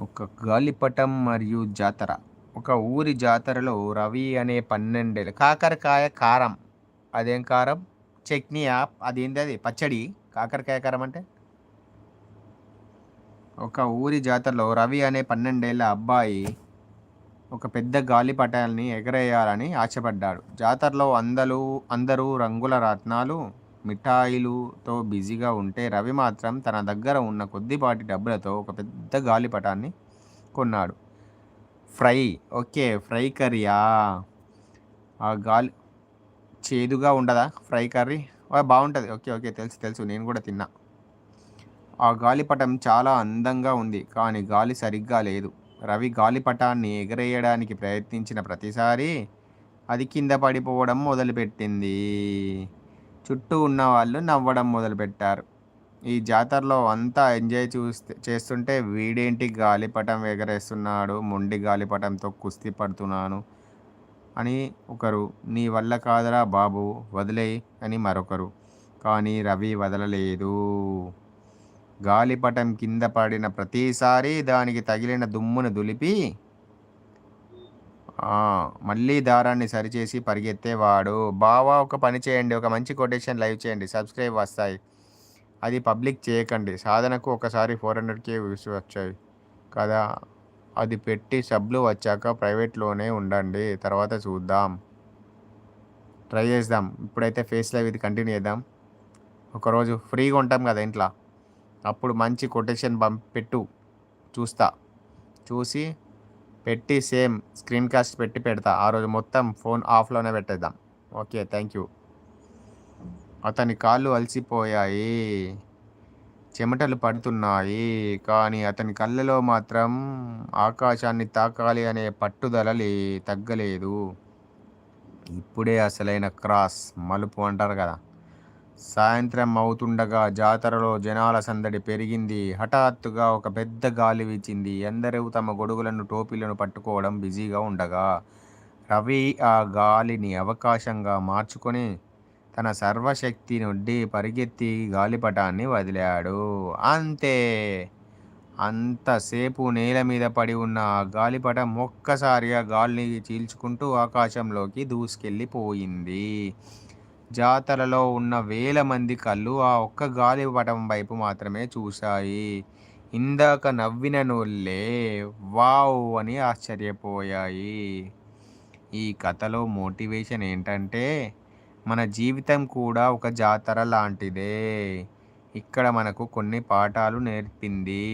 ఒక గాలిపటం మరియు జాతర. ఒక ఊరి జాతరలో రవి అనే 12 కాకరకాయ కారం. అదేం కారం? చట్నీయా? అదేందది పచ్చడి? కాకరకాయ కారం అంటే? ఒక ఊరి జాతరలో రవి అనే 12 అబ్బాయి ఒక పెద్ద గాలిపటాన్ని ఎగరేయాలని ఆశపడ్డాడు. జాతరలో అందరూ రంగుల రత్నాలు, మిఠాయిలుతో బిజీగా ఉంటే రవి మాత్రం తన దగ్గర ఉన్న కొద్దిపాటి డబ్బులతో ఒక పెద్ద గాలిపటాన్ని కొన్నాడు. ఫ్రై. ఓకే. ఫ్రై కర్రీయా? ఆ గాలి చేదుగా ఉండదా ఫ్రై కర్రీ? బావుంటది. ఓకే. ఓకే. తెలుసు. తెలుసు. నేను గూడా తిన్నా. ఆ గాలిపటం చాలా అందంగా ఉంది. కానీ గాలి సరిగ్గా లేదు. రవి గాలిపటాన్ని ఎగరేయడానికి ప్రయత్నించిన ప్రతిసారీ అది కింద పడిపోవడం మొదలుపెట్టింది. చుట్టూ ఉన్నవాళ్ళు నవ్వడం మొదలుపెట్టారు. ఈ జాతరలో అంతా ఎంజాయ్ చేస్తుంటే వీడేంటి గాలిపటం ఎగరేస్తున్నాడు, మొండి గాలిపటంతో కుస్తీ పడుతున్నాను అని ఒకరు, నీ వల్ల కాదురా బాబు వదిలేయ్ అని మరొకరు. కానీ రవి వదలలేదు. గాలిపటం కింద పడిన ప్రతిసారి దానికి తగిలిన దుమ్మును దులిపి మళ్ళీ దారాన్ని సరిచేసి పరిగెత్తేవాడు. బావా ఒక పని చేయండి, ఒక మంచి కొటేషన్ లైవ్ చేయండి, సబ్స్క్రైబ్ వస్తాయి. అది పబ్లిక్ చేయకండి. సాధనకు ఒకసారి 400K వ్యూస్ వచ్చాయి కదా, అది పెట్టి సబ్లు వచ్చాక ప్రైవేట్లోనే ఉండండి, తర్వాత చూద్దాం, ట్రై చేద్దాం. ఇప్పుడైతే ఫేస్ లైవ్ ఇది కంటిన్యూ చేద్దాం. ఒకరోజు ఫ్రీగా ఉంటాం కదా ఇంట్లో, అప్పుడు మంచి కొటేషన్ పెట్టు, చూస్తా, చూసి పెట్టి సేమ్ స్క్రీన్ కాస్ట్ పెట్టి పెడతా. ఆ రోజు మొత్తం ఫోన్ ఆఫ్లోనే పెట్టేద్దాం. ఓకే. Thank you. అతని కాళ్ళు అలసిపోయాయి, చెమటలు పడుతున్నాయి. కానీ అతని కళ్ళలో మాత్రం ఆకాశాన్ని తాకాలి అనే పట్టుదల తగ్గలేదు. ఇప్పుడే అసలైన క్రాస్ మలుపు అంటారు కదా. సాయంత్రం అవుతుండగా జాతరలో జనాల సందడి పెరిగింది. హఠాత్తుగా ఒక పెద్ద గాలి వీచింది. అందరూ తమ గొడుగులను, టోపీలను పట్టుకోవడం బిజీగా ఉండగా రవి ఆ గాలిని అవకాశంగా మార్చుకొని తన సర్వశక్తి నుండి పరిగెత్తి గాలిపటాన్ని వదిలాడు. అంతే. అంతసేపు నేల మీద పడి ఉన్న ఆ గాలిపటం ఒక్కసారిగా గాలిని చీల్చుకుంటూ ఆకాశంలోకి దూసుకెళ్ళిపోయింది. జాతరలో ఉన్న వేల మంది కళ్ళు ఆ ఒక్క గాలిపటం వైపు మాత్రమే చూశాయి. ఇందాక నవ్విన నోళ్ళే వావ్ అని ఆశ్చర్యపోయాయి. ఈ కథలో మోటివేషన్ ఏంటంటే, మన జీవితం కూడా ఒక జాతర లాంటిదే. ఇక్కడ మనకు కొన్ని పాఠాలు నేర్పింది.